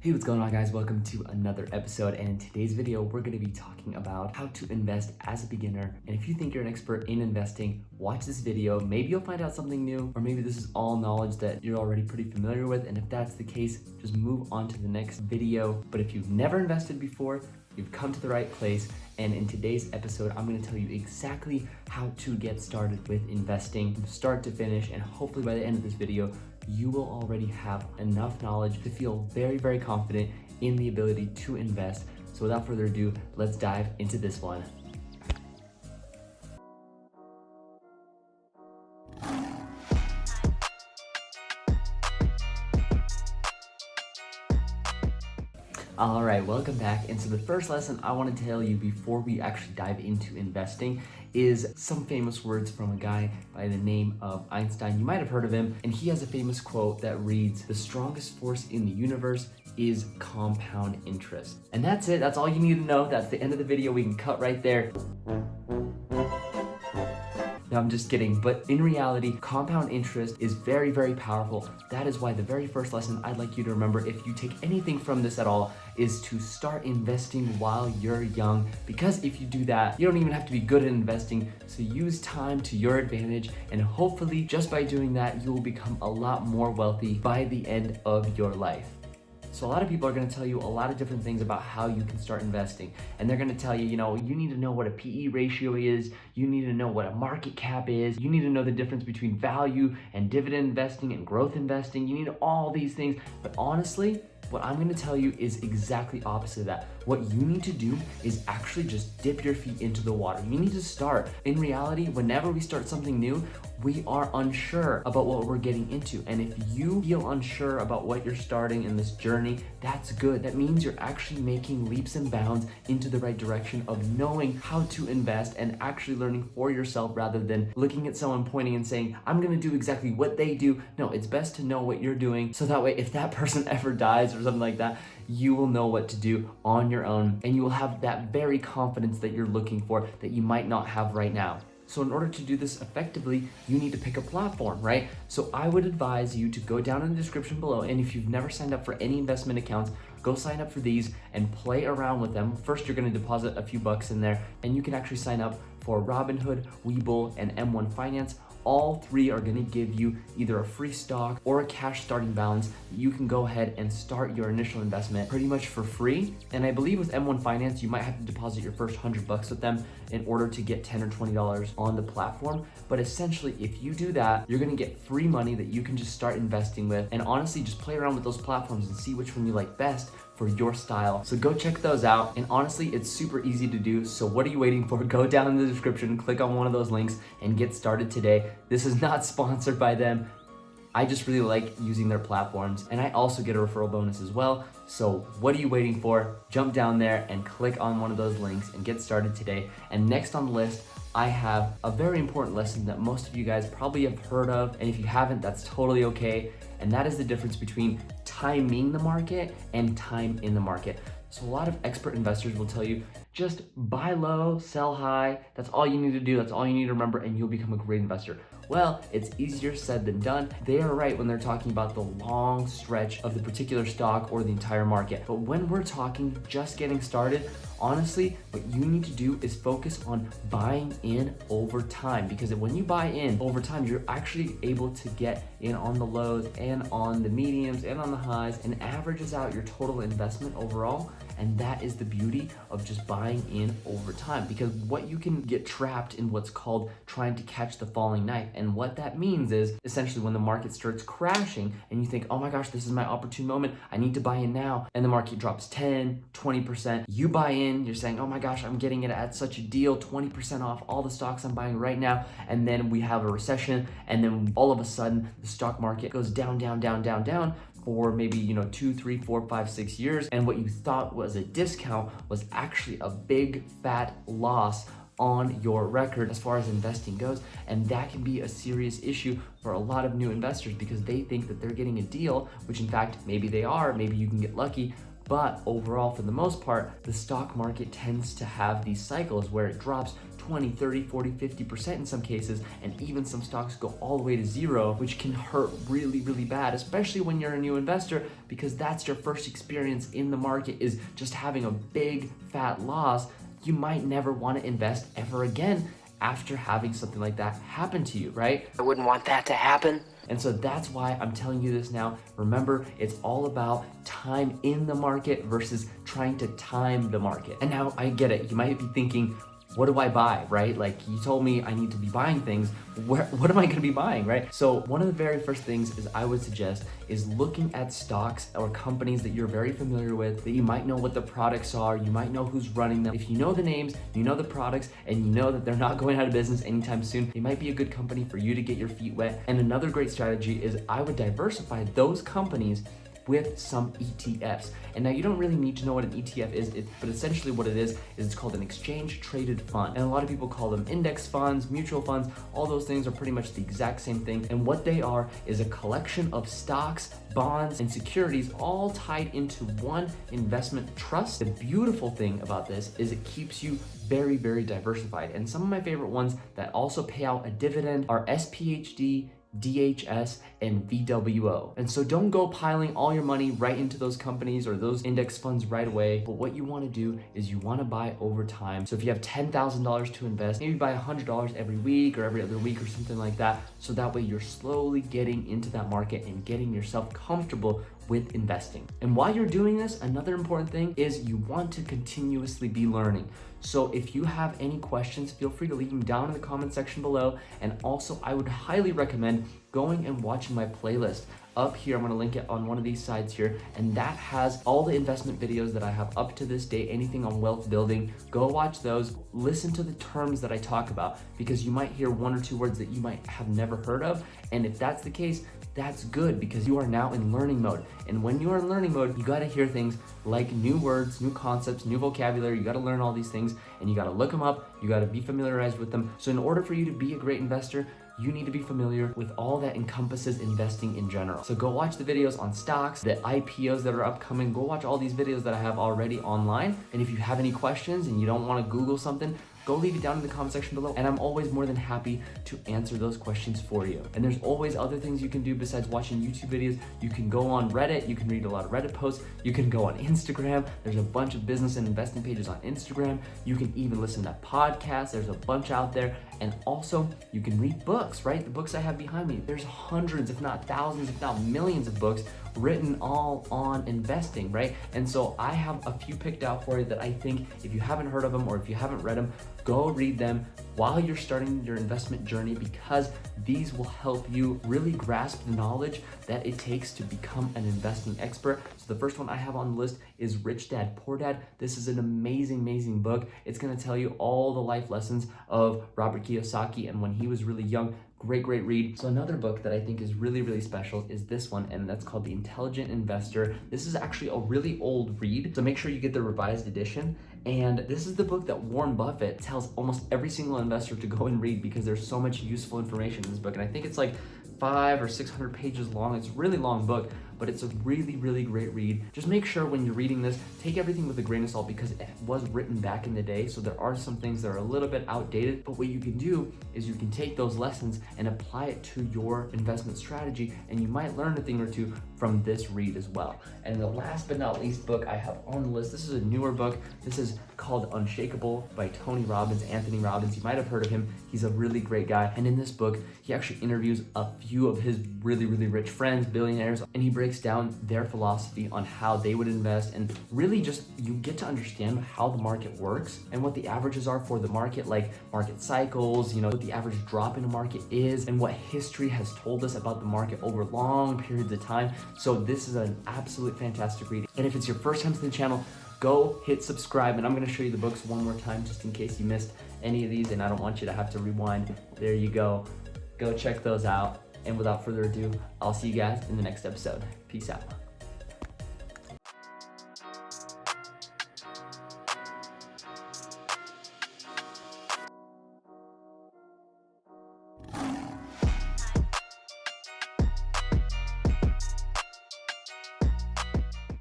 Hey, what's going on, guys? Welcome to another episode, and in today's video we're going to be talking about how to invest as a beginner. And if you think you're an expert in investing, watch this video. Maybe you'll find out something new, or maybe this is all knowledge that you're already pretty familiar with, and if that's the case, just move on to the next video. But if you've never invested before, you've come to the right place, and in today's episode I'm going to tell you exactly how to get started with investing from start to finish, and hopefully by the end of this video you will already have enough knowledge to feel very, very confident in the ability to invest. So without further ado, let's dive into this one. All right, welcome back. And so the first lesson I want to tell you before we actually dive into investing is some famous words from a guy by the name of Einstein. You might have heard of him, and he has a famous quote that reads, "The strongest force in the universe is compound interest." And that's it. That's all you need to know. That's the end of the video. We can cut right there. No, I'm just kidding. But in reality, compound interest is very, very powerful. That is why the very first lesson I'd like you to remember, if you take anything from this at all, is to start investing while you're young. Because if you do that, you don't even have to be good at investing. So use time to your advantage, and hopefully just by doing that, you will become a lot more wealthy by the end of your life. So a lot of people are going to tell you a lot of different things about how you can start investing. And they're going to tell you, you need to know what a PE ratio is. You need to know what a market cap is. You need to know the difference between value and dividend investing and growth investing. You need all these things. But honestly, what I'm going to tell you is exactly opposite of that. What you need to do is actually just dip your feet into the water. You need to start. In reality, whenever we start something new, we are unsure about what we're getting into. And if you feel unsure about what you're starting in this journey, that's good. That means you're actually making leaps and bounds into the right direction of knowing how to invest and actually learning for yourself rather than looking at someone pointing and saying, I'm going to do exactly what they do. No, it's best to know what you're doing, so that way if that person ever dies or something like that, you will know what to do on your own, and you will have that very confidence that you're looking for that you might not have right now. So in order to do this effectively, you need to pick a platform, right? So I would advise you to go down in the description below, and if you've never signed up for any investment accounts, go sign up for these and play around with them. First, you're going to deposit a few bucks in there, and you can actually sign up for Robinhood, Webull, and M1 Finance. All three are going to give you either a free stock or a cash starting balance that you can go ahead and start your initial investment pretty much for free. And I believe with M1 Finance, you might have to deposit your first $100 with them in order to get $10 or $20 on the platform. But essentially, if you do that, you're going to get free money that you can just start investing with. And honestly, just play around with those platforms and see which one you like best for your style. So go check those out. And honestly, it's super easy to do. So what are you waiting for? Go down in the description, click on one of those links, and get started today. This is not sponsored by them. I just really like using their platforms, and I also get a referral bonus as well. So what are you waiting for? Jump down there and click on one of those links and get started today. And next on the list, I have a very important lesson that most of you guys probably have heard of, and if you haven't, that's totally okay. And that is the difference between timing the market and time in the market. So a lot of expert investors will tell you, just buy low, sell high. That's all you need to do. That's all you need to remember, and you'll become a great investor. Well, it's easier said than done. They are right when they're talking about the long stretch of the particular stock or the entire market. But when we're talking just getting started, honestly, what you need to do is focus on buying in over time, because when you buy in over time, you're actually able to get in on the lows and on the mediums and on the highs, and averages out your total investment overall. And that is the beauty of just buying in over time, because what you can get trapped in what's called trying to catch the falling knife. And what that means is essentially when the market starts crashing and you think, oh my gosh, this is my opportune moment, I need to buy in now. And the market drops 10, 20%. You buy in, you're saying, oh my gosh, I'm getting it at such a deal, 20% off all the stocks I'm buying right now. And then we have a recession, and then all of a sudden the stock market goes down, down, down, down, down for maybe 2, 3, 4, 5, 6 years, and what you thought was a discount was actually a big fat loss on your record as far as investing goes. And that can be a serious issue for a lot of new investors, because they think that they're getting a deal, which in fact maybe they are, maybe you can get lucky, But overall, for the most part, the stock market tends to have these cycles where it drops 20, 30, 40, 50% in some cases, and even some stocks go all the way to zero, which can hurt really, really bad, especially when you're a new investor, because that's your first experience in the market, is just having a big fat loss. You might never want to invest ever again after having something like that happen to you, right? I wouldn't want that to happen. And so that's why I'm telling you this now. Remember, it's all about time in the market versus trying to time the market. And now I get it. You might be thinking, what do I buy, right? Like, you told me I need to be buying things. What am I gonna be buying, right? So one of the very first things is I would suggest is looking at stocks or companies that you're very familiar with, that you might know what the products are, you might know who's running them. If you know the names, you know the products, and you know that they're not going out of business anytime soon, they might be a good company for you to get your feet wet. And another great strategy is I would diversify those companies with some ETFs. And now you don't really need to know what an ETF is, but essentially what it is it's called an exchange traded fund. And a lot of people call them index funds, mutual funds, all those things are pretty much the exact same thing. And what they are is a collection of stocks, bonds, and securities all tied into one investment trust. The beautiful thing about this is it keeps you very, very diversified. And some of my favorite ones that also pay out a dividend are SPHD, DHS, and VWO. And so don't go piling all your money right into those companies or those index funds right away. But what you want to do is you want to buy over time. So if you have $10,000 to invest, maybe buy $100 every week or every other week or something like that. So that way you're slowly getting into that market and getting yourself comfortable with investing. And while you're doing this, another important thing is you want to continuously be learning. So if you have any questions, feel free to leave them down in the comment section below. And also, I would highly recommend going and watching my playlist. Up here, I'm gonna link it on one of these sides here, and that has all the investment videos that I have up to this day, anything on wealth building. Go watch those, listen to the terms that I talk about, because you might hear one or two words that you might have never heard of. And if that's the case, that's good, because you are now in learning mode. And when you are in learning mode, you gotta hear things like new words, new concepts, new vocabulary. You gotta learn all these things, and you gotta look them up. You gotta be familiarized with them. So in order for you to be a great investor, you need to be familiar with all that encompasses investing in general. So go watch the videos on stocks, the IPOs that are upcoming. Go watch all these videos that I have already online. And if you have any questions and you don't want to Google something, go leave it down in the comment section below, and I'm always more than happy to answer those questions for you. And there's always other things you can do besides watching YouTube videos. You can go on Reddit, you can read a lot of Reddit posts, you can go on Instagram, there's a bunch of business and investing pages on Instagram, you can even listen to podcasts, there's a bunch out there, and also you can read books, right? The books I have behind me, there's hundreds, if not thousands, if not millions of books written all on investing, right? And so I have a few picked out for you that I think if you haven't heard of them or if you haven't read them, go read them while you're starting your investment journey, because these will help you really grasp the knowledge that it takes to become an investing expert. So the first one I have on the list is Rich Dad, Poor Dad. This is an amazing, amazing book. It's gonna tell you all the life lessons of Robert Kiyosaki and when he was really young. Great, great read. So another book that I think is really, really special is this one, and that's called The Intelligent Investor. This is actually a really old read, so make sure you get the revised edition. And this is the book that Warren Buffett tells almost every single investor to go and read, because there's so much useful information in this book. And I think it's like 500 or 600 pages long. It's a really long book, but it's a really, really great read. Just make sure when you're reading this, take everything with a grain of salt, because it was written back in the day. So there are some things that are a little bit outdated, but what you can do is you can take those lessons and apply it to your investment strategy, and you might learn a thing or two from this read as well. And the last but not least book I have on the list, this is a newer book. This is called Unshakable by Anthony Robbins. You might have heard of him. He's a really great guy. And in this book, he actually interviews a few of his really, really rich friends, billionaires, and he breaks down their philosophy on how they would invest, and really just you get to understand how the market works and what the averages are for the market, like market cycles, you know, what the average drop in the market is, and what history has told us about the market over long periods of time. So this is an absolute fantastic read. And if it's your first time to the channel, go hit subscribe, and I'm going to show you the books one more time just in case you missed any of these and I don't want you to have to rewind. There you go. Go check those out. And without further ado, I'll see you guys in the next episode. Peace out.